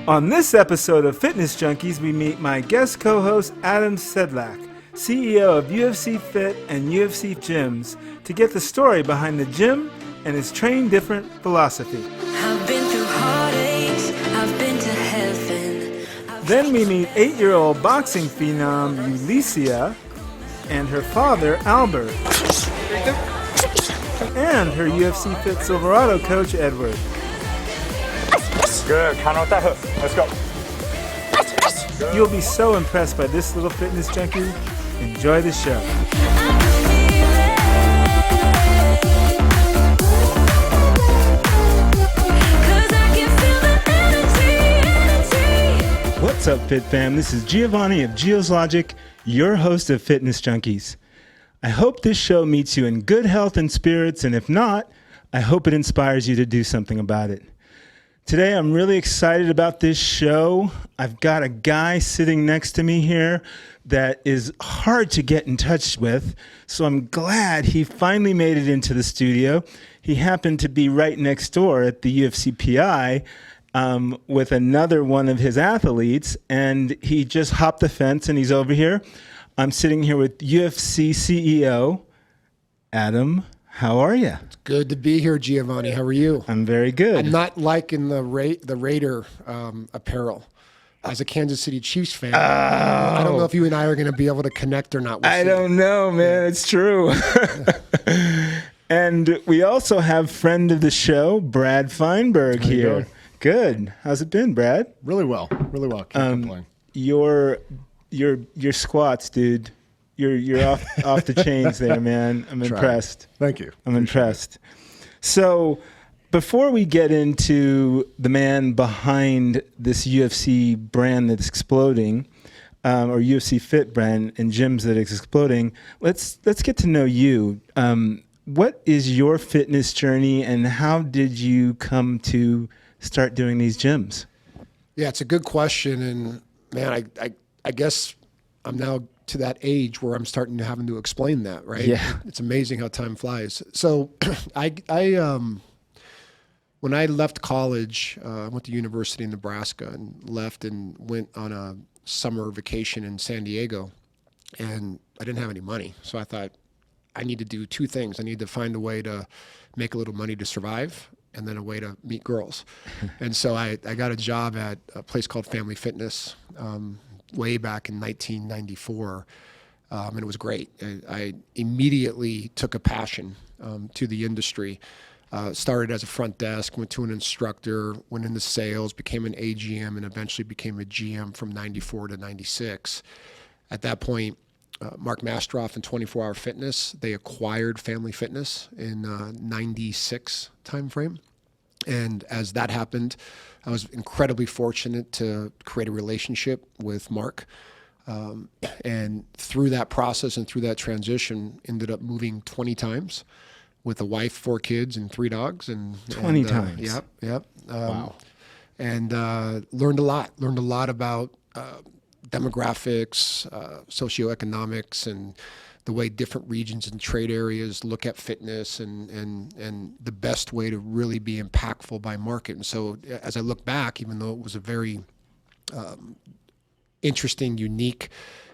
On this episode of Fitness Junkeez, we meet my guest co-host Adam Sedlack, CEO of UFC Fit and UFC Gyms, to get the story behind the gym and his train different philosophy. I've been through heartaches, I've been to heaven. Then we meet 8-year-old boxing phenom Yullicia and her father Albert, and her UFC Fit Silverado coach Edward. Good, counterpart. Let's go. You'll be so impressed by this little fitness junkie. Enjoy the show. What's up, Fit Fam? This is Giovanni of Gio's Logic, your host of Fitness Junkeez. I hope this show meets you in good health and spirits, and if not, I hope it inspires you to do something about it. Today, I'm really excited about this show. I've got a guy sitting next to me here that is hard to get in touch with, so I'm glad he finally made it into the studio. He happened to be right next door at the UFC PI with another one of his athletes, and he just hopped the fence and he's over here. I'm sitting here with UFC CEO, Adam. How are you? It's good to be here, Giovanni. How are you? I'm very good. I'm not liking the Raider apparel. As a Kansas City Chiefs fan, I don't know if you and I are going to be able to connect or not. I don't know, man. It's true. And we also have friend of the show, Brad Feinberg How you here. doing? Good. How's it been, Brad? Really well. Can't complain. Your squats, dude. You're off the chains there, man. I'm impressed. Thank you. I'm impressed. So before we get into the man behind this UFC brand that's exploding, or UFC Fit brand and gyms that is exploding, let's get to know you. What is your fitness journey, and how did you come to start doing these gyms? Yeah, it's a good question, and man, I guess I'm now to that age where I'm starting to having to explain that, right? Yeah. It's amazing how time flies. So when I left college, I went to University in Nebraska and left and went on a summer vacation in San Diego, and I didn't have any money. So I thought I need to do two things. I need to find a way to make a little money to survive, and then a way to meet girls. And so I got a job at a place called Family Fitness, way back in 1994, and it was great. I immediately took a passion to the industry. Started as a front desk, went to an instructor, went into sales, became an AGM, and eventually became a GM from 94 to 96. At that point, Mark Mastroff and 24 Hour Fitness, they acquired Family Fitness in 96 timeframe. And as that happened, I was incredibly fortunate to create a relationship with Mark. And through that process and through that transition, ended up moving 20 times with a wife, 4 kids, and 3 dogs. 20 times? Yep. Wow. And learned a lot about demographics, socioeconomics, and the way different regions and trade areas look at fitness, and the best way to really be impactful by market. And so as I look back, even though it was a very interesting, unique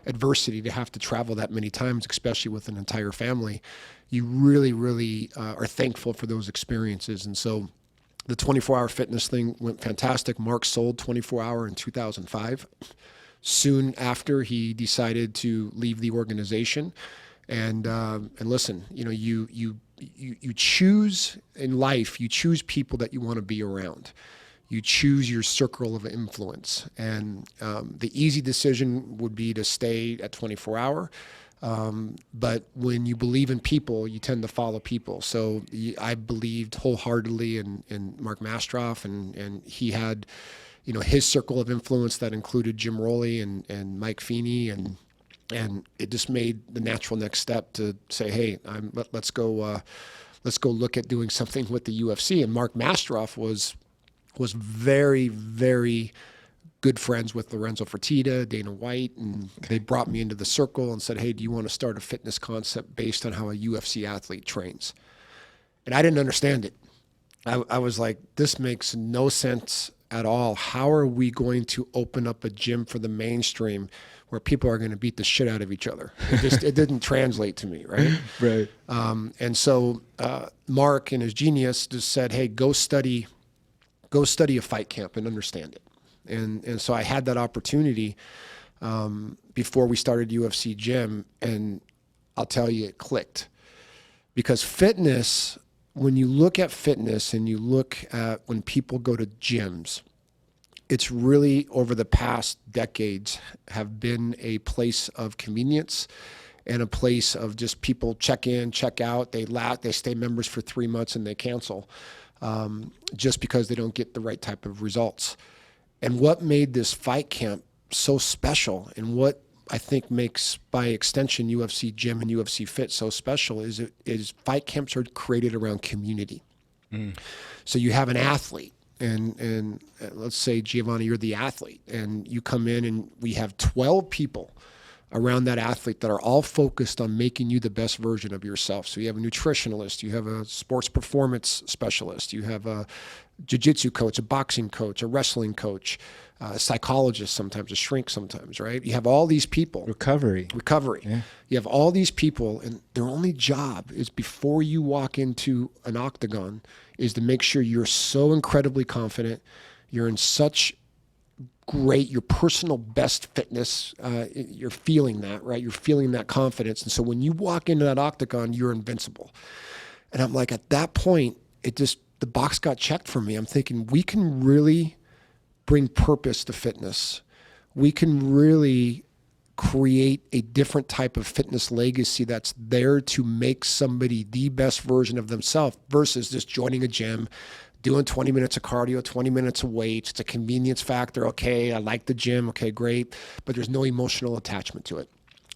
adversity to have to travel that many times, especially with an entire family, you really are thankful for those experiences. And so the 24-hour fitness thing went fantastic. Mark sold 24-hour in 2005. Soon after, he decided to leave the organization. And listen, you know, you choose in life, you choose people that you want to be around. You choose your circle of influence. And the easy decision would be to stay at 24-hour. But when you believe in people, you tend to follow people. So I believed wholeheartedly in Mark Mastroff, and he had, you know, his circle of influence that included Jim Rowley and Mike Feeney, and it just made the natural next step to say, hey, let's go look at doing something with the UFC. And Mark Mastroff was very, very good friends with Lorenzo Fertitta, Dana White, and they brought me into the circle and said, hey, do you want to start a fitness concept based on how a UFC athlete trains? And I didn't understand it. I was like, this makes no sense at all, how are we going to open up a gym for the mainstream where people are going to beat the shit out of each other? It didn't translate to me, right? Right. And so Mark, in his genius, just said, hey, go study a fight camp and understand it. And so I had that opportunity before we started UFC Gym, and I'll tell you, it clicked. Because fitness, when you look at fitness and you look at when people go to gyms, it's really, over the past decades, have been a place of convenience and a place of just people check in, check out. They stay members for 3 months and they cancel just because they don't get the right type of results. And what made this fight camp so special, and what I think makes, by extension, UFC Gym and UFC Fit so special, is fight camps are created around community. So you have an athlete, and let's say, Giovanni, you're the athlete, and you come in and we have 12 people around that athlete that are all focused on making you the best version of yourself. So you have a nutritionalist, you have a sports performance specialist, you have a jiu-jitsu coach, a boxing coach, a wrestling coach, a psychologist sometimes, a shrink sometimes, right? You have all these people. Recovery. Yeah. You have all these people, and their only job is, before you walk into an octagon, is to make sure you're so incredibly confident, you're in such great, your personal best fitness, you're feeling that, right? You're feeling that confidence. And so when you walk into that octagon, you're invincible. And I'm like, at that point, the box got checked for me. I'm thinking, we can really bring purpose to fitness. We can really create a different type of fitness legacy that's there to make somebody the best version of themselves, versus just joining a gym, doing 20 minutes of cardio, 20 minutes of weights. It's a convenience factor. Okay, I like the gym. Okay, great. But there's no emotional attachment to it.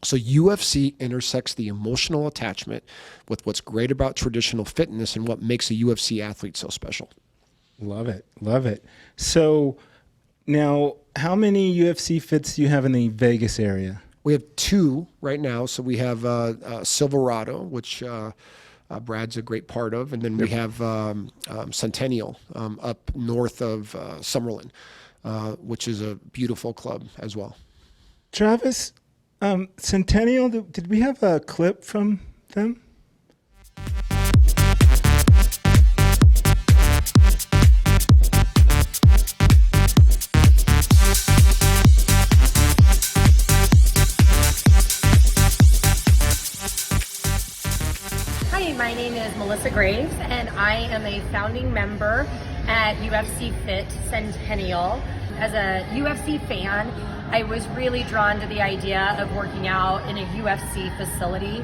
So UFC intersects the emotional attachment with what's great about traditional fitness and what makes a UFC athlete so special. Love it. Love it. So now, how many UFC Fits do you have in the Vegas area? We have 2 right now. So we have Silverado, which Brad's a great part of. And then we have Centennial up north of Summerlin, which is a beautiful club as well. Travis, Centennial, did we have a clip from them? My name is Melissa Graves, and I am a founding member at UFC Fit Centennial. As a UFC fan, I was really drawn to the idea of working out in a UFC facility.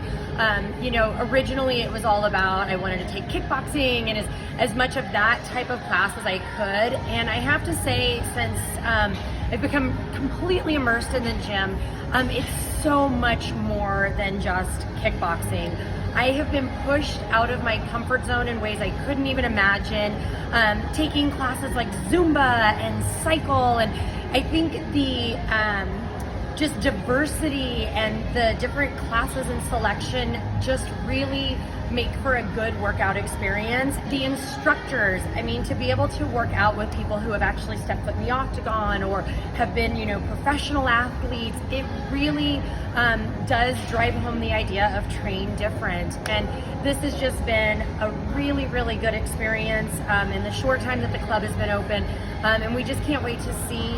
Originally it was all about, I wanted to take kickboxing and as much of that type of class as I could. And I have to say, since I've become completely immersed in the gym, it's so much more than just kickboxing. I have been pushed out of my comfort zone in ways I couldn't even imagine, taking classes like Zumba and cycle, and I think the just diversity and the different classes and selection just really make for a good workout experience. The instructors, to be able to work out with people who have actually stepped foot in the octagon or have been, professional athletes, it really does drive home the idea of train different. And this has just been a really, really good experience in the short time that the club has been open. And we just can't wait to see,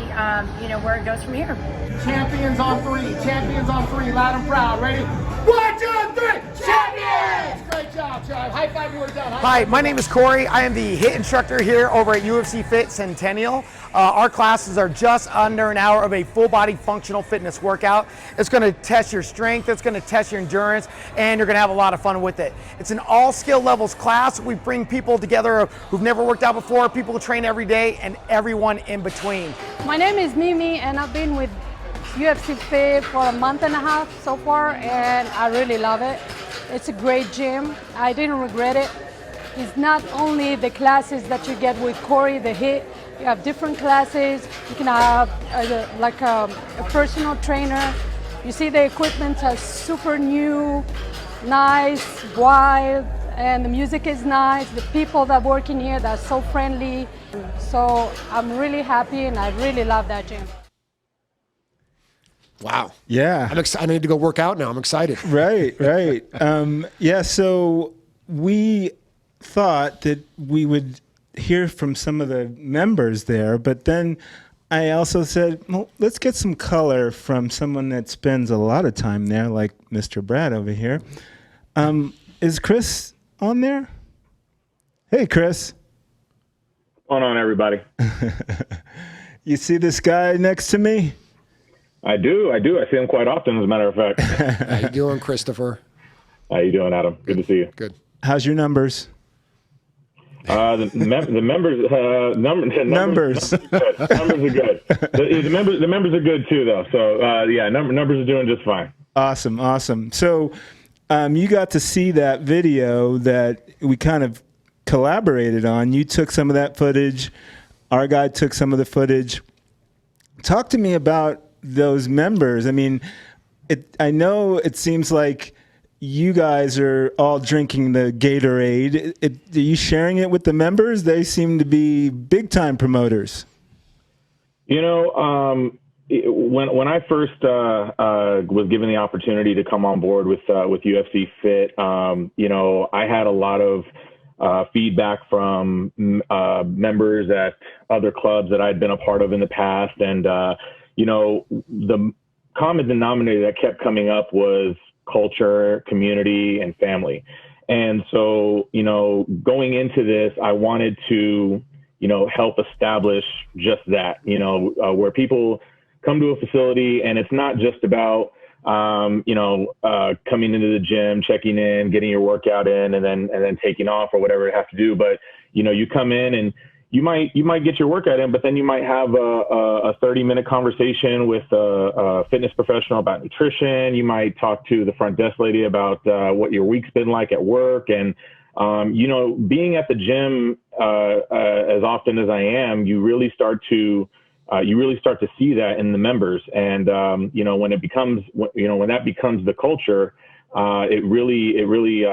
where it goes from here. Champions on 3, loud and proud. Ready? 1, 2, 3, champions! Great job, Chad. High five when we're done. Hi, my name is Corey. I am the HIIT instructor here over at UFC Fit Centennial. Our classes are just under an hour of a full body functional fitness workout. It's going to test your strength, it's going to test your endurance, and you're going to have a lot of fun with it. It's an all skill levels class. We bring people together who've never worked out before, people who train every day, and everyone in between. My name is Mimi, and I've been with UFC Fit for a month and a half so far, and I really love it. It's a great gym. I didn't regret it. It's not only the classes that you get with Corey, the HIIT. You have different classes. You can have a personal trainer. You see the equipment are super new, nice, wide, and the music is nice. The people that work in here, they're so friendly. So I'm really happy, and I really love that gym. Wow. Yeah. I need to go work out now. I'm excited. Right, right. Yeah, so we thought that we would hear from some of the members there, but then I also said, well, let's get some color from someone that spends a lot of time there, like Mr. Brad over here. Is Chris on there? Hey, Chris. What's going on, everybody? You see this guy next to me? I do. I see him quite often, as a matter of fact. How you doing, Christopher? How you doing, Adam? Good to see you. Good. How's your numbers? The members numbers are good. The members are good too, though. So yeah, numbers are doing just fine. Awesome, awesome. So you got to see that video that we kind of collaborated on. You took some of that footage. Our guy took some of the footage. Talk to me about those members. I mean, I know it seems like you guys are all drinking the Gatorade. Are you sharing it with the members? They seem to be big time promoters. You know, when I first was given the opportunity to come on board with UFC Fit, you know, I had a lot of feedback from members at other clubs that I'd been a part of in the past, and you know, the common denominator that kept coming up was culture, community, and family. And so, you know, going into this, I wanted to, you know, help establish just that, you know, where people come to a facility and it's not just about, you know, coming into the gym, checking in, getting your workout in, and then taking off or whatever you have to do. But, you know, you come in and you might get your workout in, but then you might have a 30-minute conversation with a fitness professional about nutrition. You might talk to the front desk lady about what your week's been like at work. And, you know, being at the gym as often as I am, you really start to see that in the members. And, you know, when that becomes the culture, it really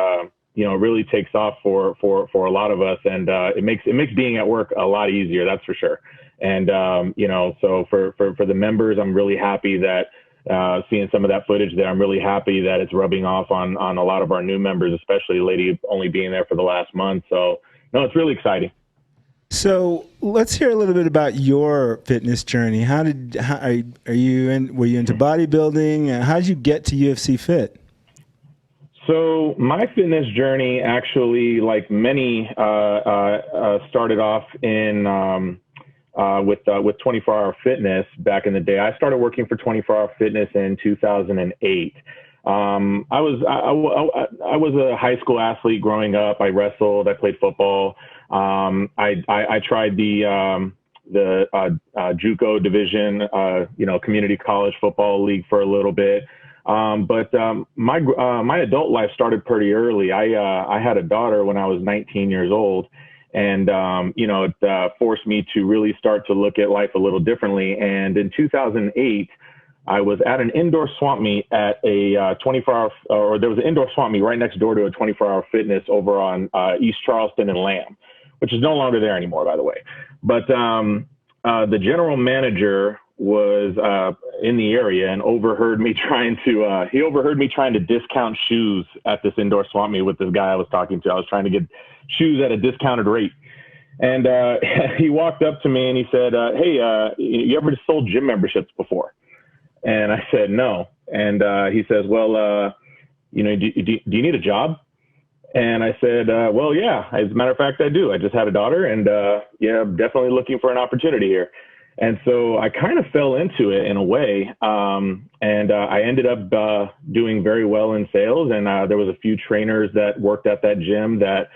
you know, really takes off for a lot of us, and it makes being at work a lot easier. That's for sure. And you know, so for the members, I'm really happy that seeing some of that footage there. I'm really happy that it's rubbing off on a lot of our new members, especially the lady only being there for the last month. So no, it's really exciting. So let's hear a little bit about your fitness journey. Were you into bodybuilding? How did you get to UFC Fit? So my fitness journey actually, like many, started off in with 24-Hour Fitness back in the day. I started working for 24-Hour Fitness in 2008. I was a high school athlete growing up. I wrestled. I played football. I tried the JUCO division, you know, community college football league for a little bit. But my adult life started pretty early. I had a daughter when I was 19 years old, and you know, it forced me to really start to look at life a little differently. And in 2008, I was at an indoor swamp meet at a 24-hour, or there was an indoor swamp meet right next door to a 24-Hour Fitness over on East Charleston and Lamb, which is no longer there anymore, by the way. But the general manager was in the area and overheard me trying to discount shoes at this indoor swap meet with this guy I was talking to. I was trying to get shoes at a discounted rate. And he walked up to me and he said, hey, you ever sold gym memberships before? And I said, no. And he says, well, you know, do you need a job? And I said, well, yeah, as a matter of fact, I do. I just had a daughter, and yeah, I'm definitely looking for an opportunity here. And so I kind of fell into it in a way. And I ended up doing very well in sales. And there was a few trainers that worked at that gym that,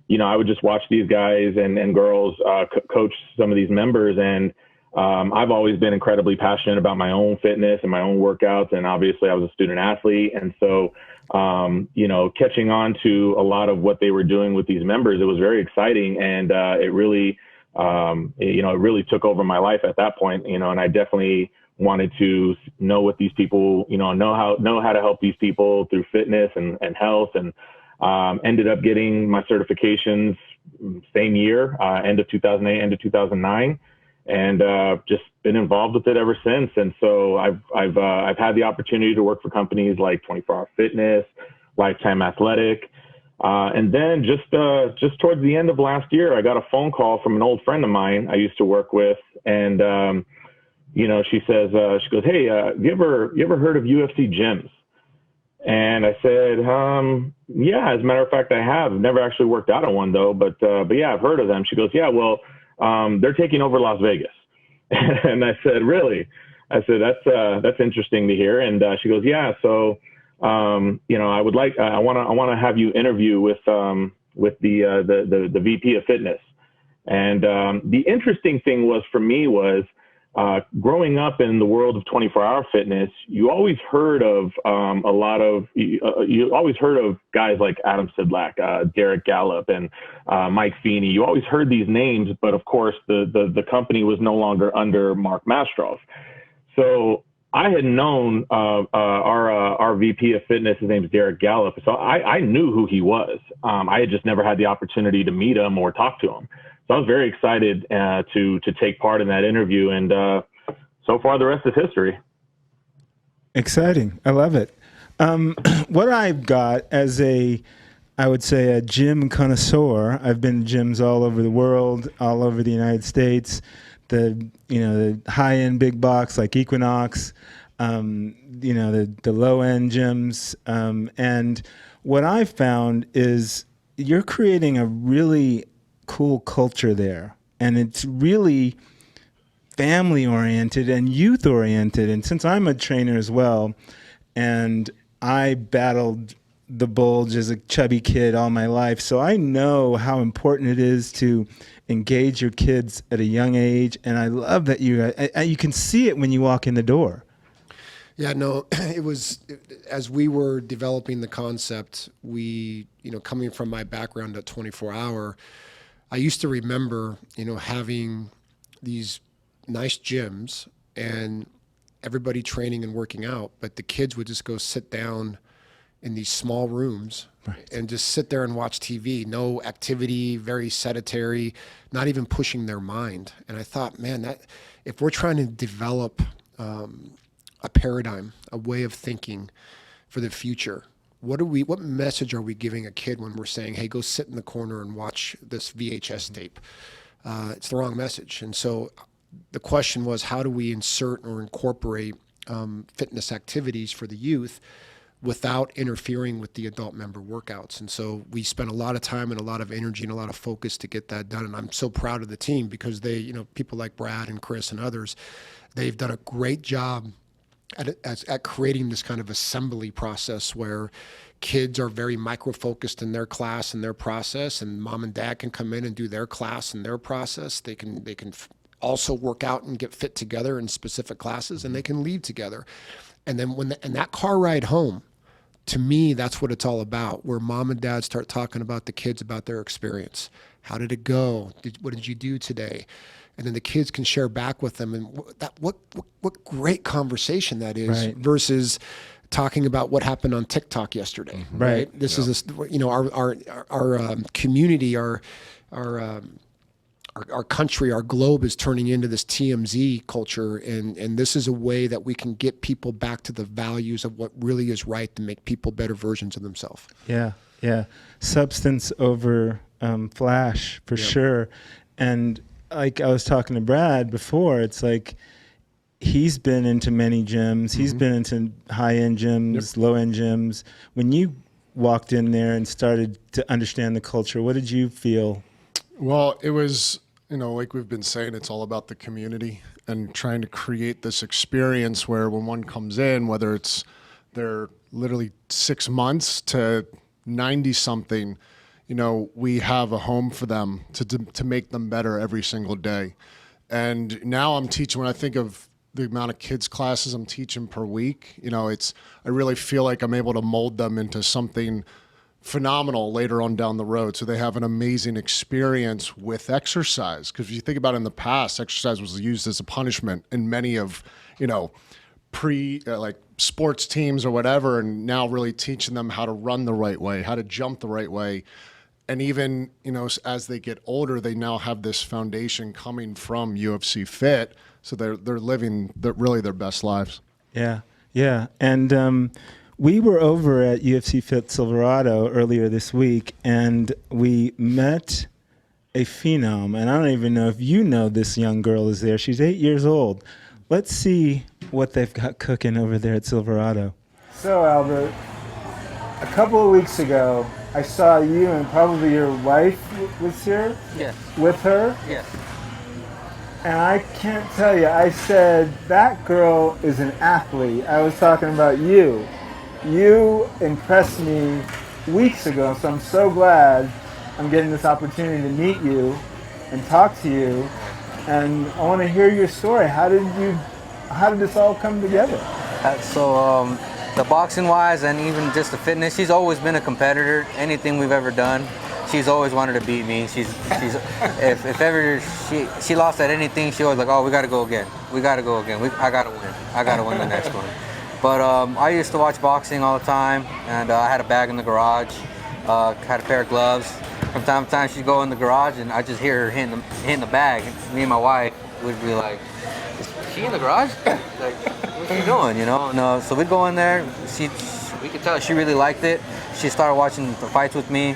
you know, I would just watch these guys and girls coach some of these members. And I've always been incredibly passionate about my own fitness and my own workouts. And obviously I was a student athlete. And so, you know, catching on to a lot of what they were doing with these members, it was very exciting. And it really, you know, it really took over my life at that point, you know, and I definitely wanted to know what these people, you know how to help these people through fitness and health. And, Ended up getting my certifications same year, end of 2008, end of 2009, and just been involved with it ever since. And so I've had the opportunity to work for companies like 24 Hour Fitness, Lifetime Athletic. And then just towards the end of last year, I got a phone call from an old friend of mine I used to work with. And, she says, she goes, "Hey, you ever heard of UFC gyms?" And I said, yeah, as a matter of fact, I have. Never actually worked out at one though, but yeah, I've heard of them. She goes, "Yeah, well, they're taking over Las Vegas." And I said, "Really?" I said, that's interesting to hear. And she goes, "Yeah, so, I want to have you interview with the VP of Fitness." And the interesting thing was for me was, growing up in the world of 24-hour fitness, you always heard of you always heard of guys like Adam Sedlack, Derek Gallup, and Mike Feeney. You always heard these names, but of course the company was no longer under Mark Mastrov. So I had known our VP of Fitness. His name is Derek Gallup. So I knew who he was. I had just never had the opportunity to meet him or talk to him. So I was very excited to take part in that interview, and so far the rest is history. Exciting. I love it. What I've got as I would say a gym connoisseur, I've been to gyms all over the world, all over the United States, the high-end big box like Equinox, the low-end gyms. And what I've found is you're creating a really cool culture there, and it's really family oriented and youth oriented. And since I'm a trainer as well, and I battled the bulge as a chubby kid all my life, so I know how important it is to engage your kids at a young age. And I love that you can see it when you walk in the door. Yeah, no, it was, as we were developing the concept, coming from my background at 24 Hour, I used to remember, having these nice gyms and everybody training and working out, but the kids would just go sit down in these small rooms, right, and just sit there and watch TV. No activity, very sedentary, not even pushing their mind. And I thought, man, that if we're trying to develop a paradigm, a way of thinking for the future, what message are we giving a kid when we're saying, "Hey, go sit in the corner and watch this VHS tape"? It's the wrong message. And so the question was, how do we insert or incorporate fitness activities for the youth without interfering with the adult member workouts? And so we spent a lot of time and a lot of energy and a lot of focus to get that done. And I'm so proud of the team because they, people like Brad and Chris and others, they've done a great job at creating this kind of assembly process where kids are very micro-focused in their class and their process, and mom and dad can come in and do their class and their process. They can also work out and get fit together in specific classes, and they can leave together. And then and that car ride home, to me, that's what it's all about, where mom and dad start talking about the kids, about their experience. How did it go? What did you do today? And then the kids can share back with them. And what great conversation that is, right, versus talking about what happened on TikTok yesterday. Mm-hmm. Right. This is our community, our country, our globe is turning into this TMZ culture, and this is a way that we can get people back to the values of what really is right to make people better versions of themselves. Yeah. Substance over flash, for sure. And like I was talking to Brad before, it's like he's been into many gyms. He's been into high-end gyms, low-end gyms. When you walked in there and started to understand the culture, what did you feel? Well, it was, like we've been saying, it's all about the community and trying to create this experience where when one comes in, whether it's they're literally 6 months to 90-something, we have a home for them to make them better every single day. And now I'm teaching, when I think of the amount of kids classes I'm teaching per week, I really feel like I'm able to mold them into something phenomenal later on down the road, so they have an amazing experience with exercise. Because if you think about it, in the past, exercise was used as a punishment in many of like sports teams or whatever, and now really teaching them how to run the right way, how to jump the right way. And even, as they get older, they now have this foundation coming from UFC Fit. So they're living really their best lives. Yeah. Yeah. And we were over at UFC Fit Silverado earlier this week, and we met a phenom. And I don't even know if you know this young girl is there. She's 8 years old. Let's see what they've got cooking over there at Silverado. So, Albert, a couple of weeks ago, I saw you and probably your wife was here. Yes. With her. Yes. And I can't tell you, I said, that girl is an athlete. I was talking about you. You impressed me weeks ago, so I'm so glad I'm getting this opportunity to meet you and talk to you. And I want to hear your story. How did this all come together? The boxing wise and even just the fitness, she's always been a competitor. Anything we've ever done, she's always wanted to beat me. She's if ever she lost at anything, she always like, oh, we got to go again. I got to win. I got to win the next one. But I used to watch boxing all the time, and I had a bag in the garage, had a pair of gloves. From time to time, she'd go in the garage, and I just hear her hitting the bag. Me and my wife would be like, is she in the garage? Like, what's she doing, And, so we'd go in there. We could tell she really liked it. She started watching the fights with me.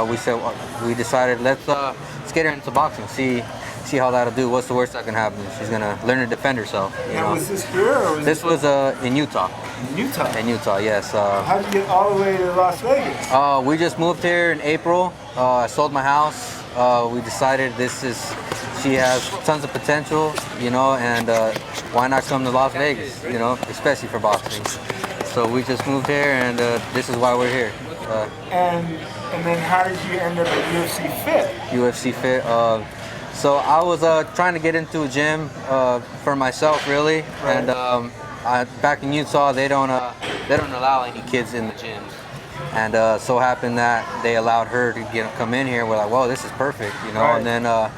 We decided let's get her into boxing. See how that'll do. What's the worst that can happen? She's gonna learn to defend herself. And was this here or was this was in Utah? In Utah. In Utah, yes. How did you get all the way to Las Vegas? We just moved here in April. I sold my house. We decided she has tons of potential, and why not come to Las Vegas, especially for boxing. So we just moved here, and this is why we're here. And then how did you end up at UFC Fit? UFC Fit. So I was trying to get into a gym for myself, really, right. And back in Utah, they don't allow any kids in the gym, and so happened that they allowed her to come in here. We're like, whoa, this is perfect, Right. And then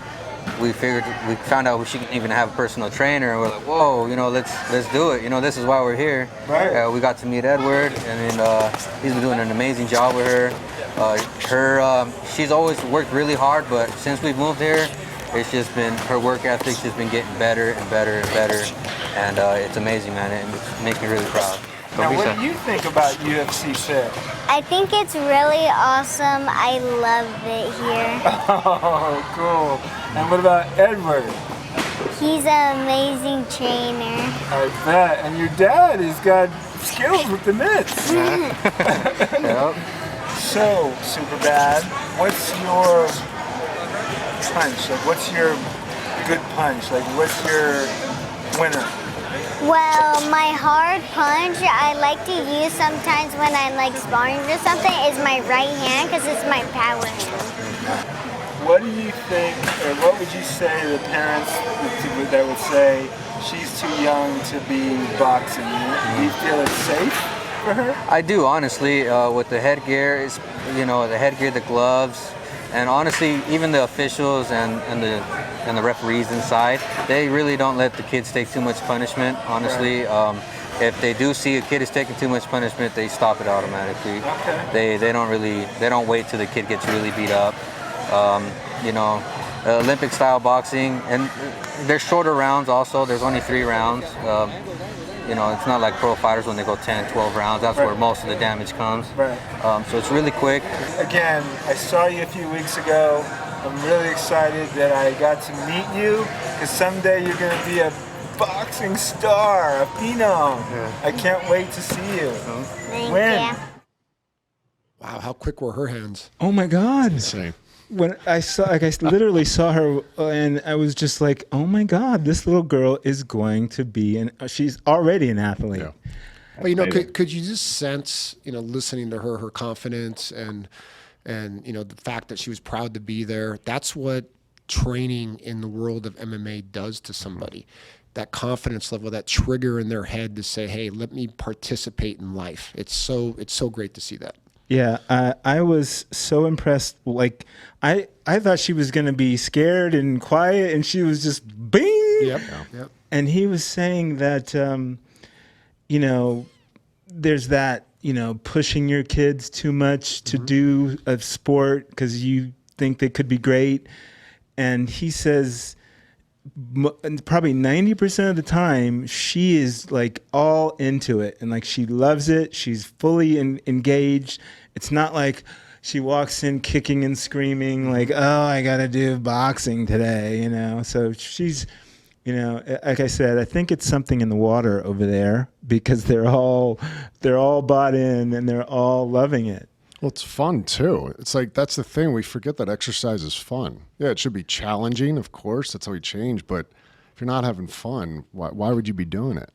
we found out she can even have a personal trainer, and we're like, whoa, let's do it. This is why we're here. Right. We got to meet Edward, and then he's been doing an amazing job with her. She's always worked really hard, but since we've moved here, it's just been, her work ethic's just been getting better and better and better, and it's amazing, man. It makes me really proud. Now, what do you think about UFC Fit? I think it's really awesome. I love it here. Oh, cool. And what about Edward? He's an amazing trainer. I bet. And your dad has got skills with the mitts. Yep. So, Superbad, what's your punch? Like, what's your good punch? Like, what's your winner? Well, my hard punch I like to use sometimes when I'm like sparring or something is my right hand because it's my power hand. What do you think, or what would you say to the parents that would say she's too young to be boxing? Do you feel it's safe for her? I do, honestly, with the headgear, the gloves, and honestly, even the officials and the referees inside, they really don't let the kids take too much punishment, honestly. Right. If they do see a kid is taking too much punishment, they stop it automatically. Okay. They don't wait till the kid gets really beat up. Olympic style boxing, and there's shorter rounds also. There's only 3 rounds. It's not like pro fighters when they go 10, 12 rounds. That's right. where most of the damage comes. Right. So it's really quick. Again, I saw you a few weeks ago. I'm really excited that I got to meet you, because someday you're going to be a boxing star, a phenom. Yeah. I can't wait to see you. Thank you. Wow, how quick were her hands? Oh my God. Insane. When I literally saw her, and I was just like, oh my God, this little girl is going to be, she's already an athlete. Yeah. Well, could you just sense, listening to her confidence and the fact that she was proud to be there? That's what training in the world of MMA does to somebody. That confidence level, that trigger in their head to say, hey, let me participate in life. It's so great to see that. Yeah, I was so impressed. Like, I thought she was going to be scared and quiet, and she was just bing. Yep. And he was saying that you know, there's that, you know, pushing your kids too much to do a sport because you think they could be great. And he says probably 90% of the time she is like all into it and like she loves it. She's fully engaged. It's not like she walks in kicking and screaming like, oh, I got to do boxing today, you know? So she's, you know, like I said, I think it's something in the water over there because they're all bought in and they're all loving it. Well, it's fun too. It's like, that's the thing. We forget that exercise is fun. Yeah, it should be challenging, of course. That's how we change. But if you're not having fun, why would you be doing it?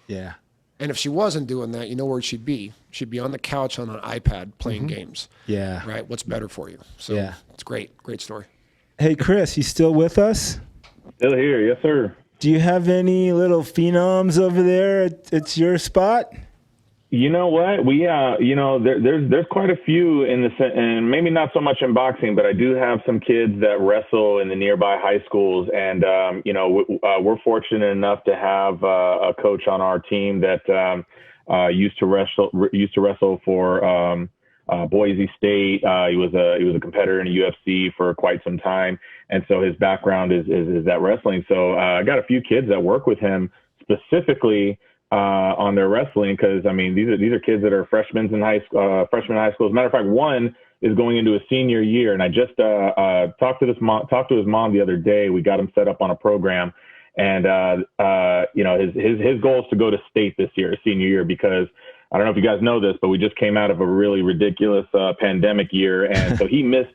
Yeah. And if she wasn't doing that, you know where she'd be? She'd be on the couch on an iPad playing games. Yeah. Right? What's better for you? So yeah. It's great. Great story. Hey, Chris, you still with us? Still here. Yes, sir. Do you have any little phenoms over there? It's your spot? You know what? We, you know, there's quite a few and maybe not so much in boxing, but I do have some kids that wrestle in the nearby high schools. And, you know, we're fortunate enough to have a coach on our team that used to wrestle for Boise State. He was a competitor in the UFC for quite some time. And so his background is that wrestling. So I got a few kids that work with him specifically on their wrestling, because I mean these are kids that are freshmen in high school. As a matter of fact, one is going into a senior year, and I just talked to his mom the other day. We got him set up on a program, and you know his goal is to go to state this year, senior year, because I don't know if you guys know this, but we just came out of a really ridiculous pandemic year, and so he missed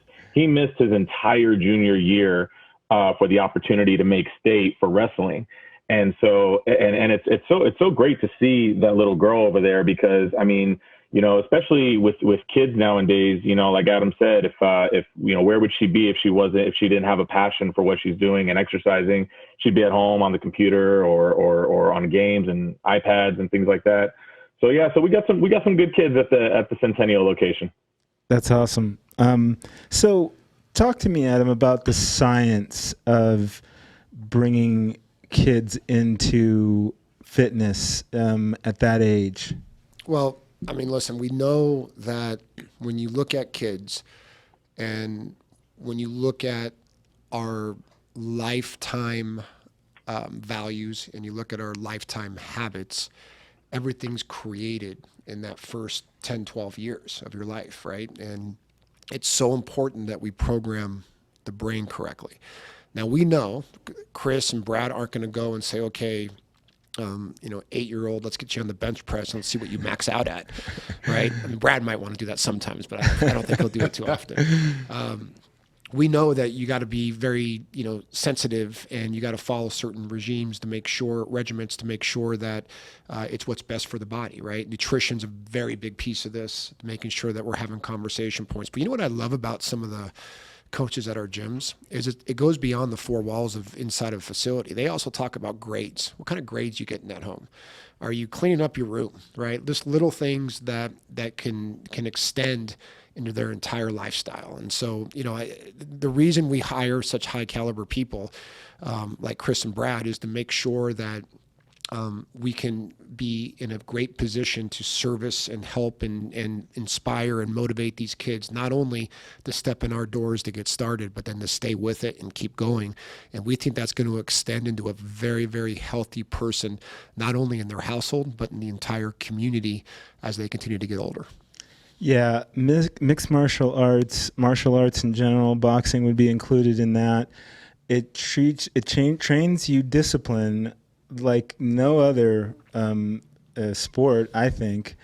his entire junior year for the opportunity to make state for wrestling. And so, and it's so great to see that little girl over there, because I mean, you know, especially with kids nowadays, you know, like Adam said, if you know, where would she be if she didn't have a passion for what she's doing and exercising? She'd be at home on the computer or on games and iPads and things like that. So yeah, so we got some good kids at the Centennial location. That's awesome. So talk to me, Adam, about the science of bringing kids into fitness at that age. Well, I mean, listen, we know that when you look at kids and when you look at our lifetime values and you look at our lifetime habits, everything's created in that first 10, 12 years of your life, right? And it's so important that we program the brain correctly. Now, we know Chris and Brad aren't going to go and say, okay, you know, 8-year-old, let's get you on the bench press and let's see what you max out at, right? I mean, Brad might want to do that sometimes, but I don't think he'll do it too often. We know that you got to be very, you know, sensitive, and you got to follow certain regimens to make sure that it's what's best for the body, right? Nutrition's a very big piece of this, making sure that we're having conversation points. But you know what I love about some of the coaches at our gyms is it goes beyond the four walls of inside of a facility. They also talk about grades. What kind of grades you getting at home? Are you cleaning up your room, right? Just little things that can extend into their entire lifestyle. And so, you know, the reason we hire such high caliber people like Chris and Brad is to make sure that we can be in a great position to service and help and inspire and motivate these kids, not only to step in our doors to get started, but then to stay with it and keep going. And we think that's going to extend into a very, very healthy person, not only in their household, but in the entire community as they continue to get older. Yeah, mixed martial arts in general, boxing would be included in that. It trains you discipline like no other sport, I think.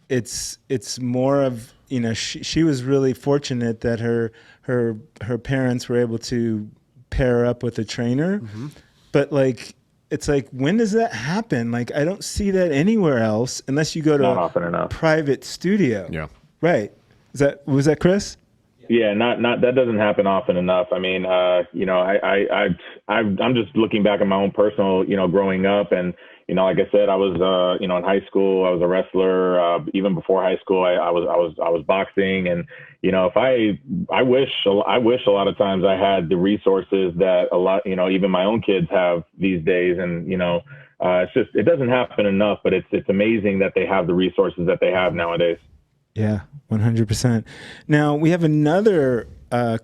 It's more of, you know, she was really fortunate that her parents were able to pair up with a trainer. Mm-hmm. But like, it's like, when does that happen? Like, I don't see that anywhere else unless you go to a private studio. Yeah. Right. Was that Chris? Yeah, not that doesn't happen often enough. I mean, you know, I'm just looking back at my own personal, you know, growing up, and like I said, I was, in high school, I was a wrestler. Even before high school, I was boxing. And, I wish a lot of times I had the resources that a lot, even my own kids have these days. And, it doesn't happen enough, but it's amazing that they have the resources that they have nowadays. Yeah, 100%. Now we have another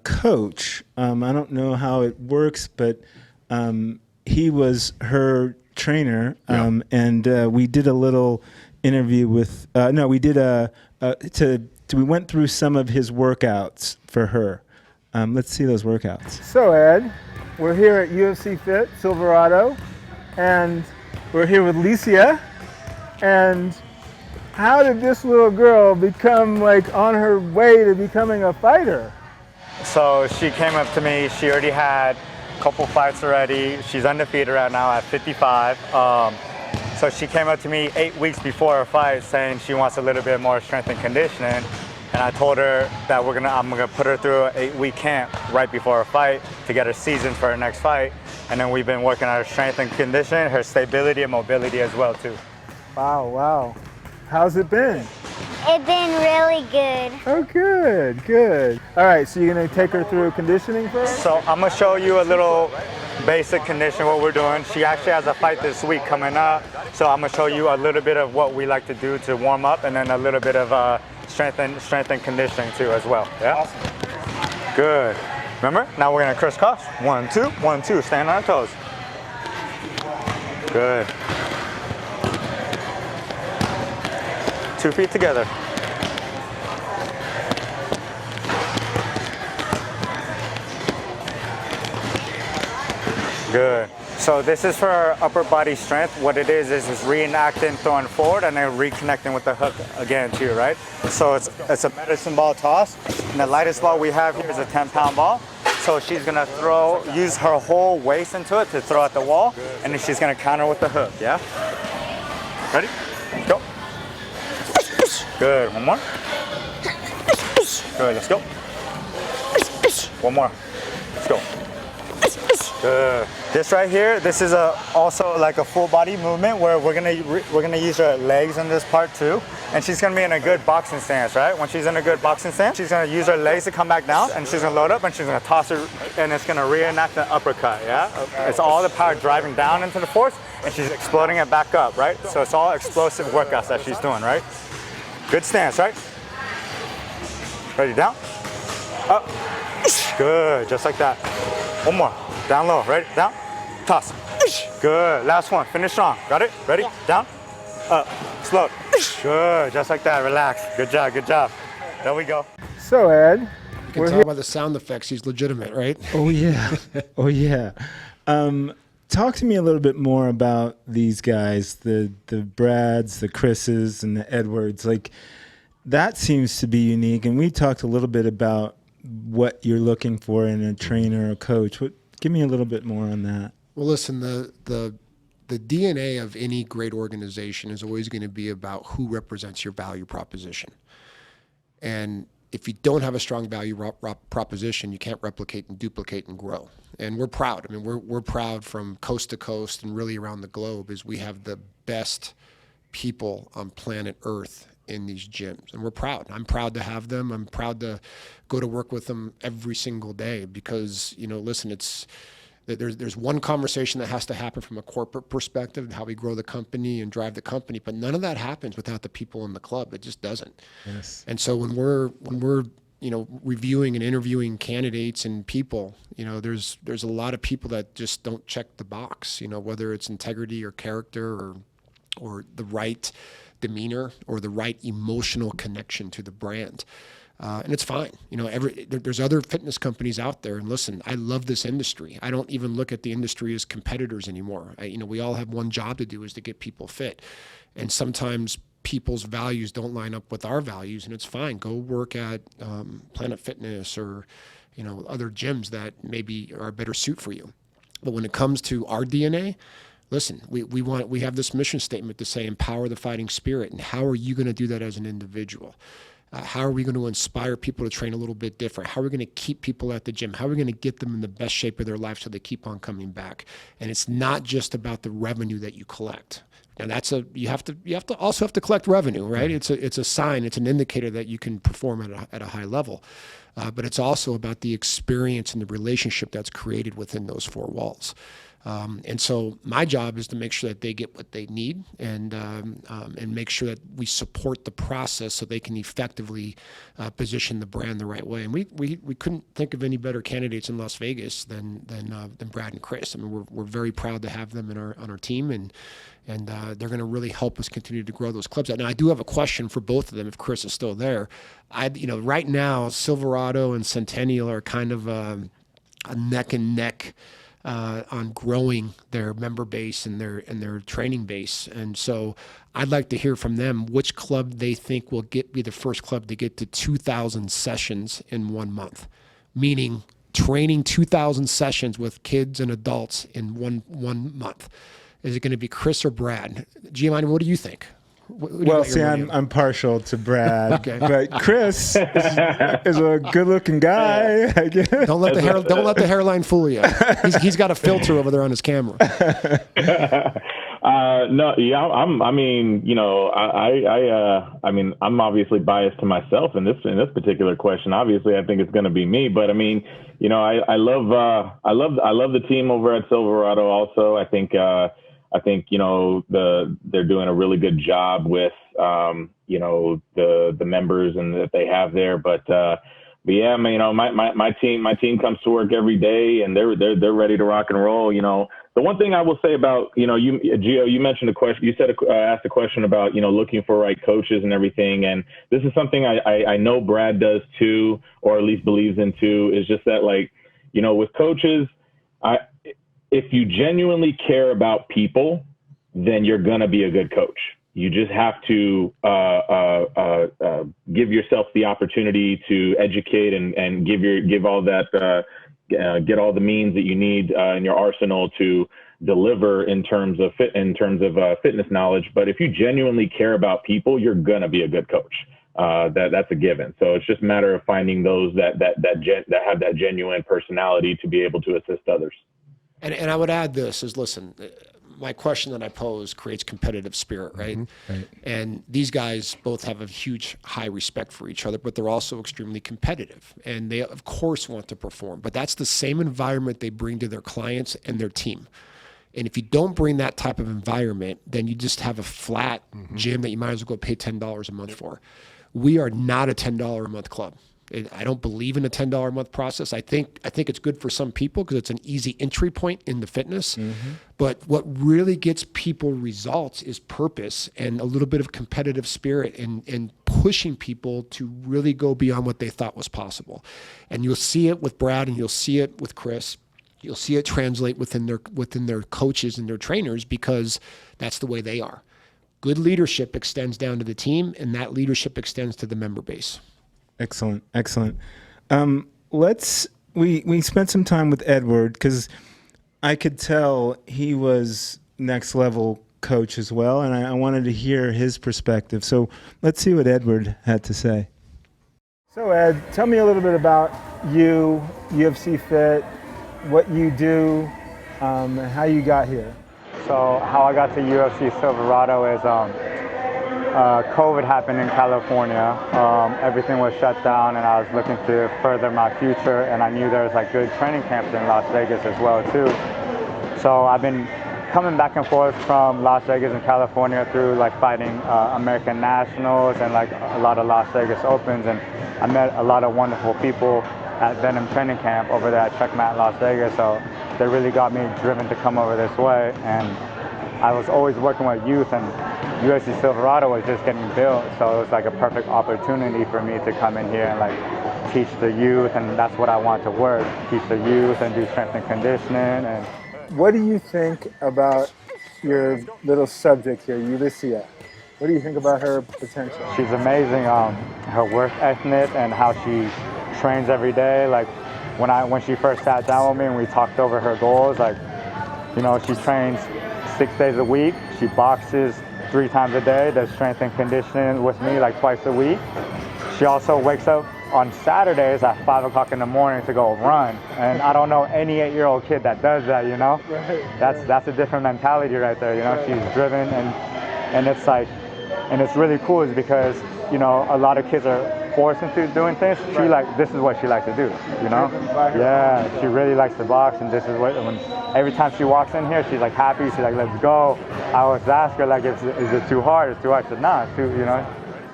coach. I don't know how it works, but he was her trainer, and we did a little interview with. We went through some of his workouts for her. Let's see those workouts. So Ed, we're here at UFC Fit Silverado, and we're here with Yullicia. And how did this little girl become on her way to becoming a fighter? So she came up to me. She already had a couple fights already. She's undefeated right now at 55. So she came up to me 8 weeks before her fight saying she wants a little bit more strength and conditioning. And I told her that I'm gonna put her through an 8-week camp right before her fight to get her seasoned for her next fight. And then we've been working on her strength and conditioning, her stability and mobility as well too. Wow. How's it been? It's been really good. Oh, good. All right, so you're gonna take her through conditioning first? So I'm gonna show you a little basic condition what we're doing. She actually has a fight this week coming up. So I'm gonna show you a little bit of what we like to do to warm up, and then a little bit of strength and conditioning too as well. Yeah? Awesome. Good. Remember, now we're gonna crisscross. 1, 2, 1, 2, stand on our toes. Good. 2 feet together. Good. So this is for our upper body strength. What it is reenacting throwing forward and then reconnecting with the hook again too, right? So it's a medicine ball toss. And the lightest ball we have here is a 10-pound ball. So she's gonna use her whole waist into it to throw at the wall, and then she's gonna counter with the hook, yeah? Ready? Go. Good, one more. Good, let's go. One more, let's go. Good. This right here, this is also like a full body movement where we're gonna use her legs in this part too. And she's gonna be in a good boxing stance, right? When she's in a good boxing stance, she's gonna use her legs to come back down, and she's gonna load up, and she's gonna toss her, and it's gonna reenact the uppercut, yeah? Okay. It's all the power driving down into the force, and she's exploding it back up, right? So it's all explosive workouts that she's doing, right? Good stance, right? Ready, down, up, good, just like that. One more, down low, ready, down, toss, good, last one, finish strong, got it, ready, down, up, slow, good, just like that, relax, good job, there we go. So Ed, you can tell by the sound effects he's legitimate, right? Oh yeah. Talk to me a little bit more about these guys, the Brads, the Chris's, and the Edwards. Like, that seems to be unique. And we talked a little bit about what you're looking for in a trainer or coach. Give me a little bit more on that. Well, listen, the DNA of any great organization is always going to be about who represents your value proposition. And if you don't have a strong value proposition, you can't replicate and duplicate and grow. And we're proud. I mean, we're proud from coast to coast and really around the globe is we have the best people on planet Earth in these gyms. And we're proud. I'm proud to have them. I'm proud to go to work with them every single day because, listen, there's one conversation that has to happen from a corporate perspective, how we grow the company and drive the company, but none of that happens without the people in the club. It just doesn't. Yes. And so when we're reviewing and interviewing candidates and people, there's a lot of people that just don't check the box, whether it's integrity or character or the right demeanor or the right emotional connection to the brand. And it's fine. There's other fitness companies out there. And listen, I love this industry. I don't even look at the industry as competitors anymore. We all have one job to do is to get people fit. And sometimes people's values don't line up with our values, and it's fine. Go work at Planet Fitness or, other gyms that maybe are a better suit for you. But when it comes to our DNA, listen, we have this mission statement to say empower the fighting spirit. And how are you going to do that as an individual? How are we going to inspire people to train a little bit different? How are we going to keep people at the gym? How are we going to get them in the best shape of their life so they keep on coming back? And it's not just about the revenue that you collect. And you have to also collect revenue, right? It's a sign, it's an indicator that you can perform at a high level. But it's also about the experience and the relationship that's created within those four walls. And so my job is to make sure that they get what they need and make sure that we support the process so they can effectively position the brand the right way. And we couldn't think of any better candidates in Las Vegas than Brad and Chris. I mean, we're very proud to have them on our team, and they're going to really help us continue to grow those clubs out. Now, I do have a question for both of them if Chris is still there. Right now, Silverado and Centennial are kind of a neck and neck on growing their member base and their training base. And so I'd like to hear from them which club they think will be the first club to get to 2,000 sessions in 1 month, meaning training 2,000 sessions with kids and adults in one month. Is it going to be Chris or Brad? Giovanni, what do you think? Well, see, I'm partial to Brad, Okay. but Chris is a good-looking guy. I guess. Don't let the hairline fool you. He's got a filter over there on his camera. No, yeah, I mean, I'm obviously biased to myself in this particular question. Obviously, I think it's going to be me, but I mean, I love the team over at Silverado. Also, I think they're doing a really good job with the members and that they have there. But yeah, my team comes to work every day and they're ready to rock and roll. The one thing I will say about you, Gio, you mentioned a question. You said asked a question about looking for right coaches and everything. And this is something I know Brad does too, or at least believes in too. Is just that with coaches, if you genuinely care about people, then you're going to be a good coach. You just have to give yourself the opportunity to educate and give all that, get all the means that you need in your arsenal to deliver in terms of fitness knowledge. But if you genuinely care about people, you're going to be a good coach. That's a given. So it's just a matter of finding those that have that genuine personality to be able to assist others. And I would add this is, listen, my question that I pose creates competitive spirit, right? Mm-hmm. Right. And these guys both have a huge, high respect for each other, but they're also extremely competitive. And they, of course, want to perform. But that's the same environment they bring to their clients and their team. And if you don't bring that type of environment, then you just have a flat gym that you might as well go pay $10 a month for. We are not a $10 a month club. I don't believe in a $10 a month process. I think it's good for some people because it's an easy entry point into fitness. Mm-hmm. But what really gets people results is purpose and a little bit of competitive spirit and pushing people to really go beyond what they thought was possible. And you'll see it with Brad and you'll see it with Chris. You'll see it translate within their coaches and their trainers because that's the way they are. Good leadership extends down to the team, and that leadership extends to the member base. Excellent. We spent some time with Edward because I could tell he was next level coach as well, and I wanted to hear his perspective. So let's see what Edward had to say. So Ed, tell me a little bit about you, UFC Fit, what you do, and how you got here. So how I got to UFC Silverado is COVID happened in California. Everything was shut down and I was looking to further my future, and I knew there was good training camps in Las Vegas as well too. So I've been coming back and forth from Las Vegas and California through fighting American Nationals and a lot of Las Vegas Opens, and I met a lot of wonderful people at Venom training camp over there at Checkmat Las Vegas. So they really got me driven to come over this way, and I was always working with youth, and UFC Silverado was just getting built, so it was a perfect opportunity for me to come in here and teach the youth, and that's what I want to work, teach the youth and do strength and conditioning. And what do you think about your little subject here, Yullicia? What do you think about her potential? She's amazing. Her work ethic and how she trains every day. When she first sat down with me and we talked over her goals, she trains 6 days a week. She boxes 3 times a day, does strength and conditioning with me twice a week. she also wakes up on Saturdays at 5 o'clock in the morning to go run. And I don't know any 8-year-old kid that does that, you know? That's a different mentality right there, you know? She's driven, and it's like, and it's really cool is because, you know, a lot of kids are forced into doing things. This is what she likes to do, you know? Yeah, she really likes to box, and this is what, every time she walks in here, she's like happy, she's like, let's go. I always ask her, like, is it too hard? It's too hard. She said, nah, it's too, you know?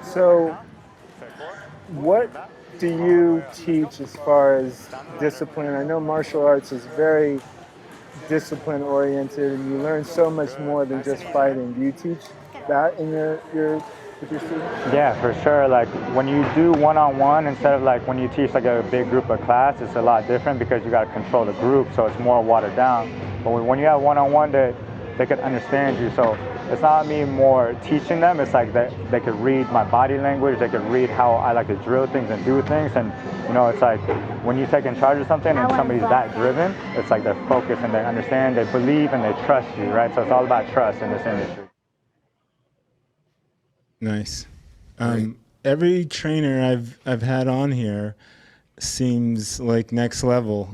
So what do you teach as far as discipline? I know martial arts is very discipline oriented, and you learn so much more than just fighting. Do you teach that in with your students? Yeah, for sure. Like when you do one-on-one instead of like when you teach like a big group of class, it's a lot different because you got to control the group, so it's more watered down. But when you have one-on-one, they can understand you. So it's not me more teaching them. It's like they could read my body language. They could read how I like to drill things and do things. And you know, it's like when you take in charge of something and somebody's that driven, it's like they're focused and they understand, they believe, and they trust you, right? So it's all about trust in this industry. Nice. Every trainer I've had on here seems like next level.